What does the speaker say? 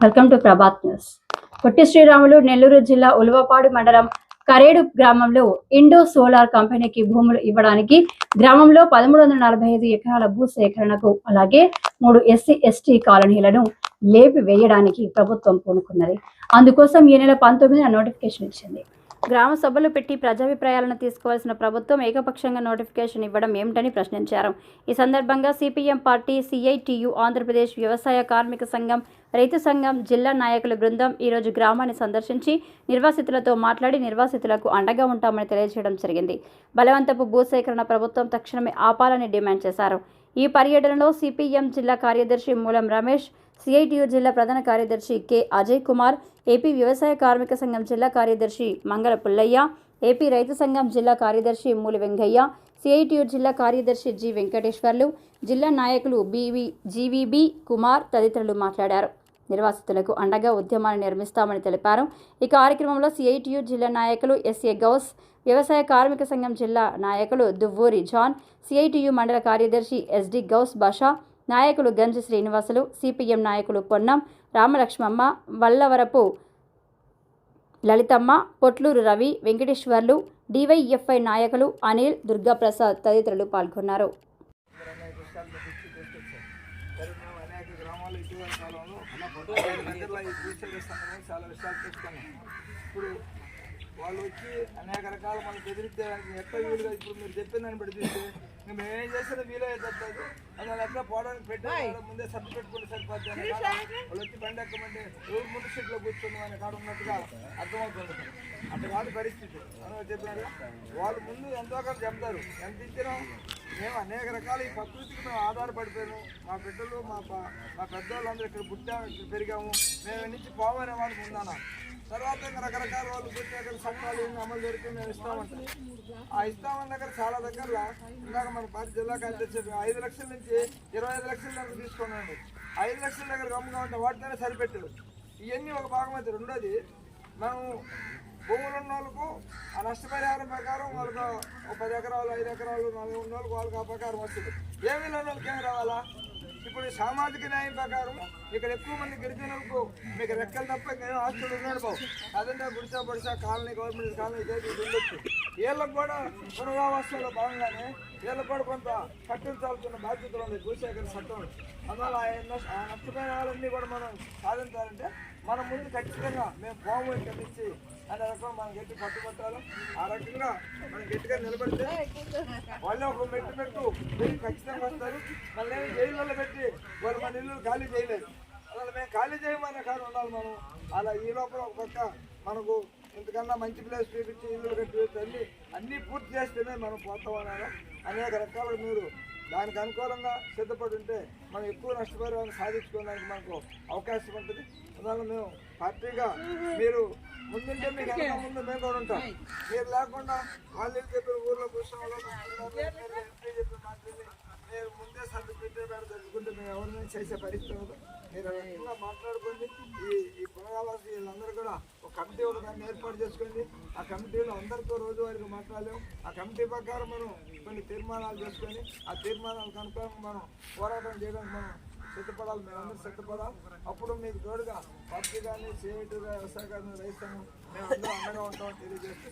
Welcome to Prabhat news. Potti Sriramulu Nellore జిల్లా ఉలువపాడు మండలం కరేడు గ్రామంలో ఇండో సోలార్ కంపెనీకి భూములు ఇవ్వడానికి గ్రామంలో 1345 ఎకరాల భూ సేకరణకు అలాగే 3 SC/ST కాలనీలను లేపి వేయడానికి ప్రభుత్వం పూనుకున్నది. అందుకోసం ఈ నెల 19న నోటిఫికేషన్ ఇచ్చింది. గ్రామ సభలు పెట్టి ప్రజాభిప్రాయాలను తీసుకోవాల్సిన ప్రభుత్వం ఏకపక్షంగా నోటిఫికేషన్ ఇవ్వడం ఏమిటని ప్రశ్నించారు. ఈ సందర్భంగా సిపిఎం పార్టీ, CITU, ఆంధ్రప్రదేశ్ వ్యవసాయ కార్మిక సంఘం, రైతు సంఘం జిల్లా నాయకుల బృందం ఈరోజు గ్రామాన్ని సందర్శించి నిర్వాసితులతో మాట్లాడి నిర్వాసితులకు అండగా ఉంటామని తెలియజేయడం జరిగింది. బలవంతపు భూసేకరణ ప్రభుత్వం తక్షణమే ఆపాలని డిమాండ్ చేశారు. ఈ పర్యటనలో సిపిఎం జిల్లా కార్యదర్శి మూలం రమేష్, CITU జిల్లా ప్రధాన కార్యదర్శి K. అజయ్ కుమార్, ఏపీ వ్యవసాయ కార్మిక సంఘం జిల్లా కార్యదర్శి మంగళ పుల్లయ్య, ఏపీ రైతు సంఘం జిల్లా కార్యదర్శి మూలి వెంకయ్య, CITU జిల్లా కార్యదర్శి G. వెంకటేశ్వర్లు, జిల్లా నాయకులు GVB కుమార్ తదితరులు మాట్లాడారు. నిర్వాసితులకు అండగా ఉద్యమాన్ని నిర్మిస్తామని తెలిపారు. ఈ కార్యక్రమంలో CITU జిల్లా నాయకులు SA గౌస్, వ్యవసాయ కార్మిక సంఘం జిల్లా నాయకులు దువ్వూరి జాన్, CITU మండల కార్యదర్శి SD గౌస్ బాషా, నాయకులు గంజి శ్రీనివాసులు, CPM నాయకులు పొన్నం రామలక్ష్మమ్మ, వల్లవరపు లలితమ్మ, పొట్లూరు రవి, వెంకటేశ్వర్లు, DYFI నాయకులు అనిల్, దుర్గాప్రసాద్ తదితరులు పాల్గొన్నారు. వాళ్ళు వచ్చి అనేక రకాల మనం బెదిరించడానికి ఎట్లా వీలుగా ఇప్పుడు మీరు చెప్పిందని బట్టి చూస్తే మేమేం చేస్తే వీలయ్యేటట్టు అందులో ఎట్లా పోవడానికి పెట్టే ముందే సర్ది పెట్టుకుంటే సరిపోద్ది అనే వాళ్ళు వచ్చి బండి ఎక్కమంటే ఎవరు ముందు సీట్లో కూర్చుంది అనే కాడ ఉన్నట్టుగా అర్థమవుతుంది. అట్లా కాదు పరిస్థితి అని చెప్పినారు. వాళ్ళు ముందు ఎంతో కొంత చెప్తారు, ఎంత ఇచ్చినా మేము అనేక రకాల ఈ ప్రకృతికి మేము ఆధారపడిపోయాము. మా బిడ్డలు మా పెద్దవాళ్ళందరూ ఇక్కడ పుట్టాము, ఇక్కడ పెరిగాము, మేము నుంచి పోవనే వాళ్ళు ముందన్నా. తర్వాత ఇంకా రకరకాల వాళ్ళు పుట్టిన చట్టాలు అమలు జరిపి మేము ఇస్తామంటాం. ఆ ఇస్తామన్న దగ్గర చాలా దగ్గరలో ఇందాక మన పార్టీ జిల్లా కార్యదర్శి 5 లక్షల నుంచి 25 లక్షల దగ్గర తీసుకున్నాండి. 5 లక్షల దగ్గర గమ్ముగా ఉంటే వాటితోనే సరిపెట్టారు. ఇవన్నీ ఒక భాగం అయితే. రెండోది, మనం భూములు ఉన్న వాళ్ళకు ఆ నష్టపరిహారం ప్రకారం వాళ్ళకు 10 ఎకరాలు 5 ఎకరాలు 4 ఉన్న వాళ్ళకి వాళ్ళకి ఆ ప్రకారం వస్తుంది. ఏమీ లేని వాళ్ళకి ఏమి రావాలా? ఇప్పుడు సామాజిక న్యాయం ప్రకారం ఇక్కడ ఎక్కువ మంది గిరిజనులకు మీకు రెక్కలు తప్ప ఇంకేం ఆస్తులు ఉన్నాడు బాబు. అదంటే గుడిసా కాలనీ, గవర్నమెంట్ కాలనీ ఉండొచ్చు. వీళ్ళకు కూడా పునరావాసంలో భాగంగానే వీళ్ళకు కూడా కొంత కట్టించాల్సిన బాధ్యతలు ఉన్నాయి భూసేకరణ చట్టం. అందువల్ల ఆ నష్టపరిహారాలన్నీ కూడా మనం సాధించాలంటే మనం ముందు ఖచ్చితంగా మేము పోము ఇక్కడ నుంచి అనే రకం మనం గట్టి పట్టుబట్టాలి. ఆ రకంగా మనం గట్టిగా నిలబడితే వాళ్ళే ఒక మెట్టు మీరు ఖచ్చితంగా వస్తారు. మళ్ళీ జైళ్ళలో పెట్టి వాళ్ళు మన ఇల్లు ఖాళీ చేయలేదు. అలా మేము ఖాళీ చేయమనే కాదు ఉండాలి మనం. అలా ఈ లోపల ఒక పక్క మనకు ఇంతకన్నా మంచి ప్లేస్ చూపించి ఇల్లు కట్టి అన్నీ పూర్తి చేస్తేనే మనం పోతామన్నారు. అనేక రకాలుగా మీరు దానికి అనుకూలంగా సిద్ధపడి ఉంటే మనం ఎక్కువ నష్టపరిహారం సాధించుకోవడానికి మనకు అవకాశం ఉంటుంది. అందువల్ల మేము పార్టీగా మీరు ముందుంటే మీకు ఎంత ముందు మేము కూడా ఉంటాం. మీరు లేకుండా వాళ్ళు చెప్పిన ఊర్లో కూర్చోవడం చెప్పిన మాట్లాడి మీరు ముందే సర్ది పెట్టే జరుగుతుంటే మేము ఎవరినైనా చేసే పరిస్థితి ఉండదు. మీరు ఎక్కువగా మాట్లాడుకోండి. ఈ పునరావాసం వీళ్ళందరూ కూడా ఒక కమిటీ దాన్ని ఏర్పాటు చేసుకోండి. ఆ కమిటీలో అందరితో రోజువారీగా మాట్లాడలేము. ఆ కమిటీ ప్రకారం మనం కొన్ని తీర్మానాలు చేసుకొని ఆ తీర్మానాలు కనుక మనం పోరాటం చేయడానికి మనం సిద్ధపడాలి. మేమందరూ సిద్ధపడాలి. అప్పుడు మీకు తోడుగా పార్టీ కానీ, CITU, వ్యవసాయ కానీ, రైతు మేము అందరూ అండగా ఉంటామని తెలియజేస్తూ